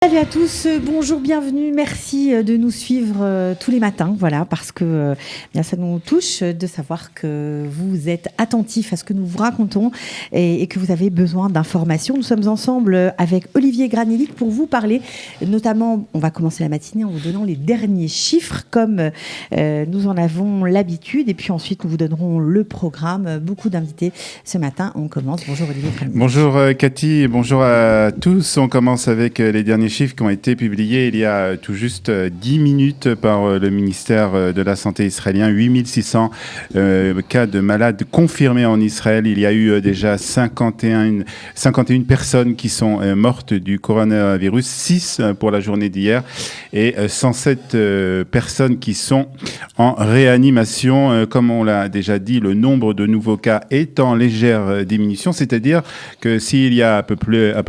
Salut à tous, bonjour, bienvenue, merci de nous suivre tous les matins, voilà, parce que bien ça nous touche de savoir que vous êtes attentifs à ce que nous vous racontons et que vous avez besoin d'informations. Nous sommes ensemble avec Olivier Granellic pour vous parler, notamment, on va commencer la matinée en vous donnant les derniers chiffres comme nous en avons l'habitude, et puis ensuite nous vous donnerons le programme, beaucoup d'invités ce matin. On commence, bonjour Olivier Granellic. Bonjour Cathy, et bonjour à tous. On commence avec les derniers chiffres qui ont été publiés il y a tout juste 10 minutes par le ministère de la Santé israélien. 8600 cas de malades confirmés en Israël. Il y a eu déjà 51 personnes qui sont mortes du coronavirus, 6 pour la journée d'hier, et 107 personnes qui sont en réanimation. Comme on l'a déjà dit, le nombre de nouveaux cas est en légère diminution, c'est-à-dire que s'il y a à peu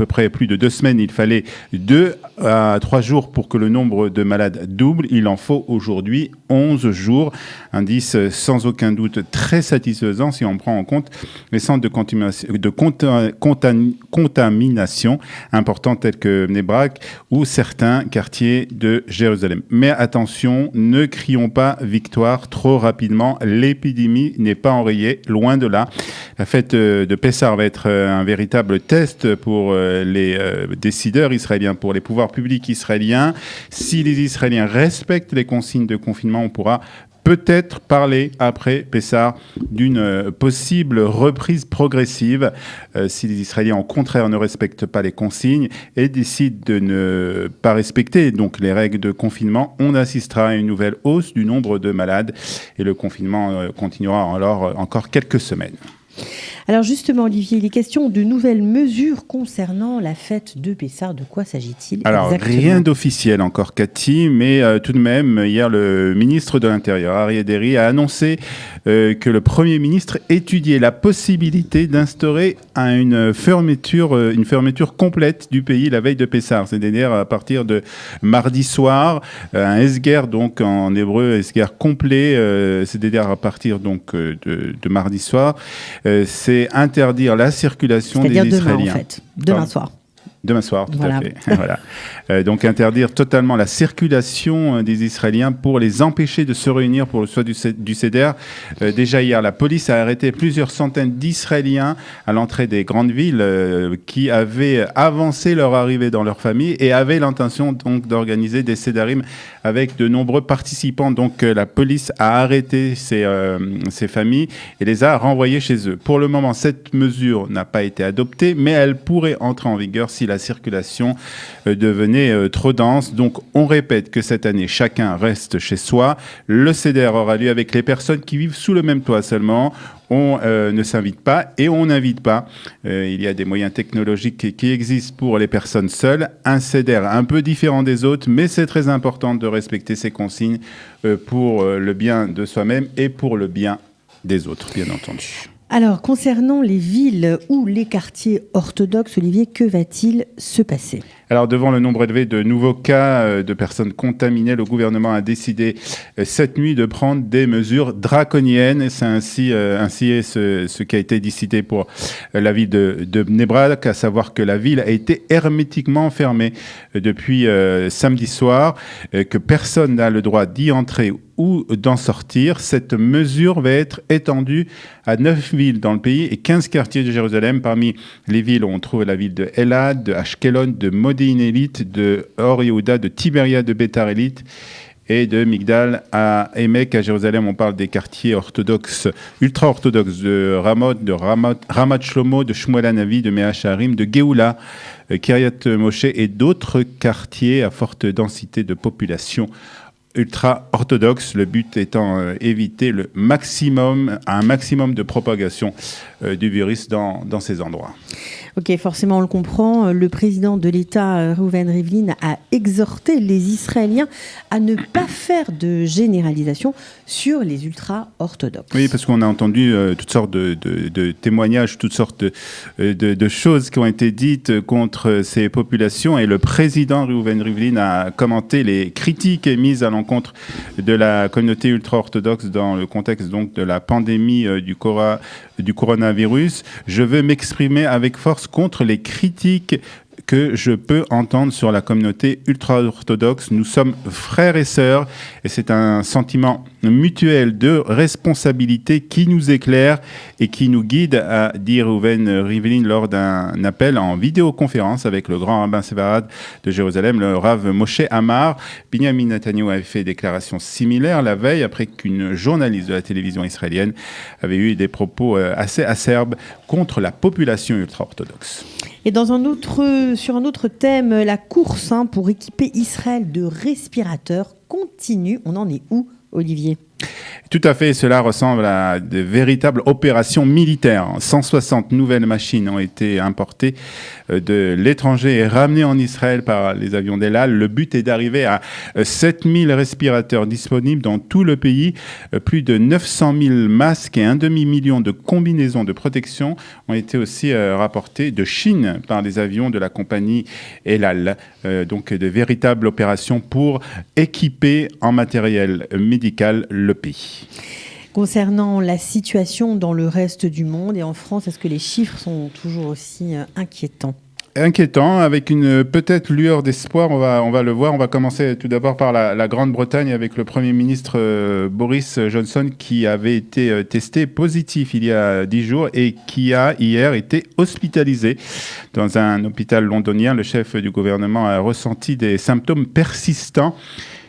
près plus de 2 semaines, il fallait 2 à 3 jours pour que le nombre de malades double, il en faut aujourd'hui 11 jours. Indice sans aucun doute très satisfaisant si on prend en compte les centres de contamination importants tels que Bnei Brak ou certains quartiers de Jérusalem. Mais attention, ne crions pas victoire trop rapidement. L'épidémie n'est pas enrayée, loin de là. La fête de Pessah va être un véritable test pour les décideurs israéliens, pour les pouvoirs publics israéliens. Si les Israéliens respectent les consignes de confinement, on pourra peut-être parler après Pessah d'une possible reprise progressive. Si les Israéliens au contraire ne respectent pas les consignes et décident de ne pas respecter donc les règles de confinement, on assistera à une nouvelle hausse du nombre de malades et le confinement continuera alors encore quelques semaines. Alors justement, Olivier, il est question de nouvelles mesures concernant la fête de Pessah. De quoi s'agit-il Alors, exactement ? rien d'officiel encore, Cathy, mais tout de même, hier, le ministre de l'Intérieur, Aryeh Deri, a annoncé que le Premier ministre étudiait la possibilité d'instaurer une fermeture complète du pays la veille de Pessah, c'est-à-dire à partir de mardi soir, un esguer, donc en hébreu, esguer complet, c'est-à-dire à partir donc de mardi soir, c'est interdire la circulation des Israéliens. C'est-à-dire demain, en fait. Demain soir. Demain soir, tout voilà. à fait. Voilà. Donc interdire totalement la circulation des Israéliens pour les empêcher de se réunir pour le soir du Seder. Déjà hier, la police a arrêté plusieurs centaines d'Israéliens à l'entrée des grandes villes qui avaient avancé leur arrivée dans leur famille et avaient l'intention donc d'organiser des Sédarim avec de nombreux participants. Donc la police a arrêté ces familles et les a renvoyés chez eux. Pour le moment, cette mesure n'a pas été adoptée, mais elle pourrait entrer en vigueur si la circulation devenait trop dense. Donc on répète que cette année, chacun reste chez soi. Le Seder aura lieu avec les personnes qui vivent sous le même toit seulement. On ne s'invite pas et on n'invite pas. Il y a des moyens technologiques qui existent pour les personnes seules. Un Seder un peu différent des autres, mais c'est très important de respecter ces consignes pour le bien de soi-même et pour le bien des autres, bien entendu. Alors, concernant les villes ou les quartiers orthodoxes, Olivier, que va-t-il se passer ? Alors, devant le nombre élevé de nouveaux cas de personnes contaminées, le gouvernement a décidé cette nuit de prendre des mesures draconiennes. C'est ainsi ce qui a été décidé pour la ville de Bnei Brak, à savoir que la ville a été hermétiquement fermée depuis samedi soir, que personne n'a le droit d'y entrer ou d'en sortir. Cette mesure va être étendue à 9 villes dans le pays et 15 quartiers de Jérusalem. Parmi les villes, on trouve la ville de Elad, de Ashkelon, de Modi'in-Illit, de Or Yehuda, de Tiberia, de Beitar Illit et de Migdal à Emek. À Jérusalem, on parle des quartiers orthodoxes, ultra-orthodoxes de Ramot, de Ramat Shlomo, de Shmuel Hanavi, de Mea Shearim, de Géoula, Kiryat Moshe et d'autres quartiers à forte densité de population ultra-orthodoxe, le but étant éviter un maximum de propagation du virus dans ces endroits. Ok, forcément on le comprend, le président de l'État, Reuven Rivlin, a exhorté les Israéliens à ne pas faire de généralisation sur les ultra-orthodoxes. Oui, parce qu'on a entendu toutes sortes de témoignages, toutes sortes de choses qui ont été dites contre ces populations, et le président Reuven Rivlin a commenté les critiques émises à l'encontre de la communauté ultra-orthodoxe dans le contexte donc de la pandémie du coronavirus. Je veux m'exprimer avec force contre les critiques que je peux entendre sur la communauté ultra-orthodoxe. Nous sommes frères et sœurs et c'est un sentiment mutuel de responsabilité qui nous éclaire et qui nous guide, a dit Reuven Rivlin lors d'un appel en vidéoconférence avec le grand rabbin séfarade de Jérusalem, le Rav Moshe Amar. Binyamin Netanyahu avait fait déclaration similaire la veille après qu'une journaliste de la télévision israélienne avait eu des propos assez acerbes contre la population ultra-orthodoxe. Et sur un autre thème, la course pour équiper Israël de respirateurs continue. On en est où, Olivier ? Tout à fait, cela ressemble à de véritables opérations militaires. 160 nouvelles machines ont été importées de l'étranger et ramenées en Israël par les avions d'El Al. Le but est d'arriver à 7000 respirateurs disponibles dans tout le pays. Plus de 900 000 masques et un demi-million de combinaisons de protection ont été aussi rapportés de Chine par les avions de la compagnie El Al. Donc de véritables opérations pour équiper en matériel médical le pays. Concernant la situation dans le reste du monde et en France, est-ce que les chiffres sont toujours aussi inquiétants ? Inquiétant, avec une peut-être lueur d'espoir, on va le voir. On va commencer tout d'abord par la Grande-Bretagne avec le Premier ministre Boris Johnson qui avait été testé positif il y a 10 jours et qui a hier été hospitalisé dans un hôpital londonien. Le chef du gouvernement a ressenti des symptômes persistants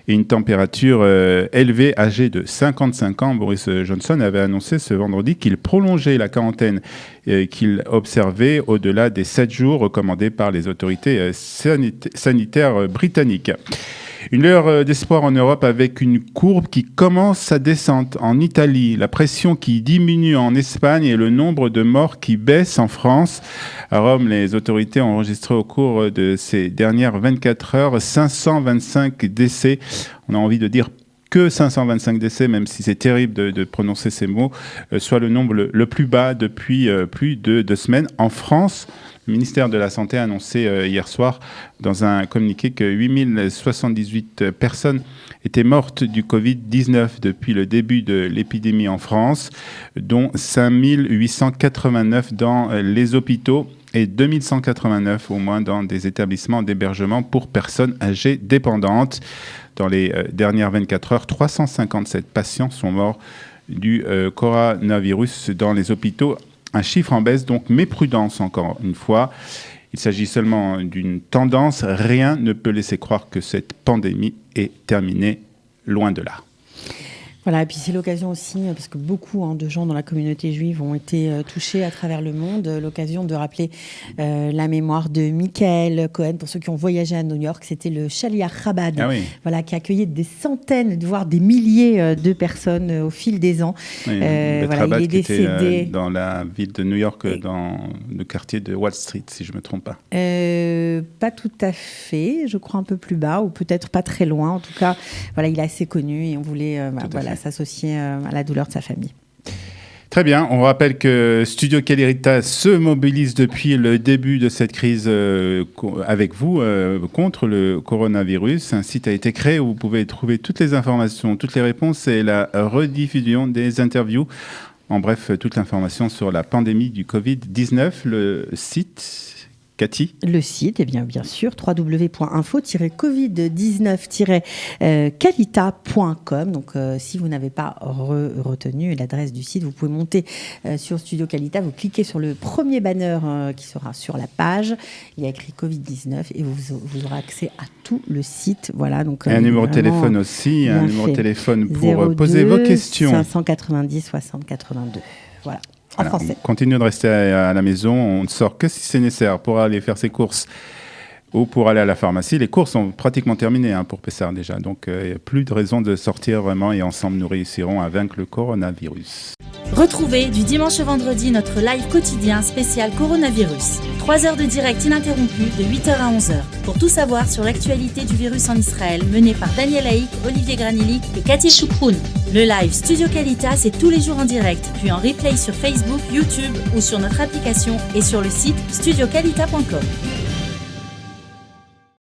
et une température élevée. Âgé de 55 ans, Boris Johnson avait annoncé ce vendredi qu'il prolongeait la quarantaine qu'il observait au-delà des 7 jours recommandés par les autorités sanitaires britanniques. Une lueur d'espoir en Europe avec une courbe qui commence sa descente en Italie, la pression qui diminue en Espagne et le nombre de morts qui baisse en France. À Rome, les autorités ont enregistré au cours de ces dernières 24 heures 525 décès. On a envie de dire que 525 décès, même si c'est terrible de prononcer ces mots, soit le nombre le plus bas depuis plus de 2 semaines. En France, le ministère de la Santé a annoncé hier soir dans un communiqué que 8078 personnes étaient mortes du Covid-19 depuis le début de l'épidémie en France, dont 5889 dans les hôpitaux et 2189 au moins dans des établissements d'hébergement pour personnes âgées dépendantes. Dans les dernières 24 heures, 357 patients sont morts du coronavirus dans les hôpitaux. Un chiffre en baisse, donc, mais prudence encore une fois. Il s'agit seulement d'une tendance. Rien ne peut laisser croire que cette pandémie est terminée, loin de là. Voilà, et puis c'est l'occasion aussi, parce que beaucoup de gens dans la communauté juive ont été touchés à travers le monde, l'occasion de rappeler la mémoire de Michael Cohen. Pour ceux qui ont voyagé à New York, c'était le Shaliach Chabad, voilà, qui a accueilli des centaines, voire des milliers de personnes au fil des ans. Oui, voilà, il est décédé dans la ville de New York, dans le quartier de Wall Street, si je ne me trompe pas. Pas tout à fait, je crois un peu plus bas, ou peut-être pas très loin. En tout cas, voilà, il est assez connu et on voulait s'associer à la douleur de sa famille. Très bien, on rappelle que Studio Calirita se mobilise depuis le début de cette crise avec vous contre le coronavirus. Un site a été créé où vous pouvez trouver toutes les informations, toutes les réponses et la rediffusion des interviews. En bref, toute l'information sur la pandémie du Covid-19. Le site... Cathy ? Le site, bien sûr, www.info-covid19-calita.com. Donc, si vous n'avez pas retenu l'adresse du site, vous pouvez monter sur Studio Calita. Vous cliquez sur le premier banner qui sera sur la page. Il y a écrit Covid-19 et vous aurez accès à tout le site. Voilà, donc, et un numéro de téléphone aussi, un numéro de téléphone pour 02 poser vos questions. 590 60 82. Voilà. En français. On continue de rester à la maison, on ne sort que si c'est nécessaire pour aller faire ses courses ou pour aller à la pharmacie. Les courses sont pratiquement terminées pour Pessard déjà, donc il n'y a plus de raison de sortir vraiment et ensemble nous réussirons à vaincre le coronavirus. Retrouvez du dimanche au vendredi notre live quotidien spécial coronavirus. 3 heures de direct ininterrompu de 8h à 11h. Pour tout savoir sur l'actualité du virus en Israël, mené par Daniel Haïk, Olivier Granillic et Cathy Choucroune. Le live Studio Calita, c'est tous les jours en direct, puis en replay sur Facebook, YouTube ou sur notre application et sur le site studiocalita.com.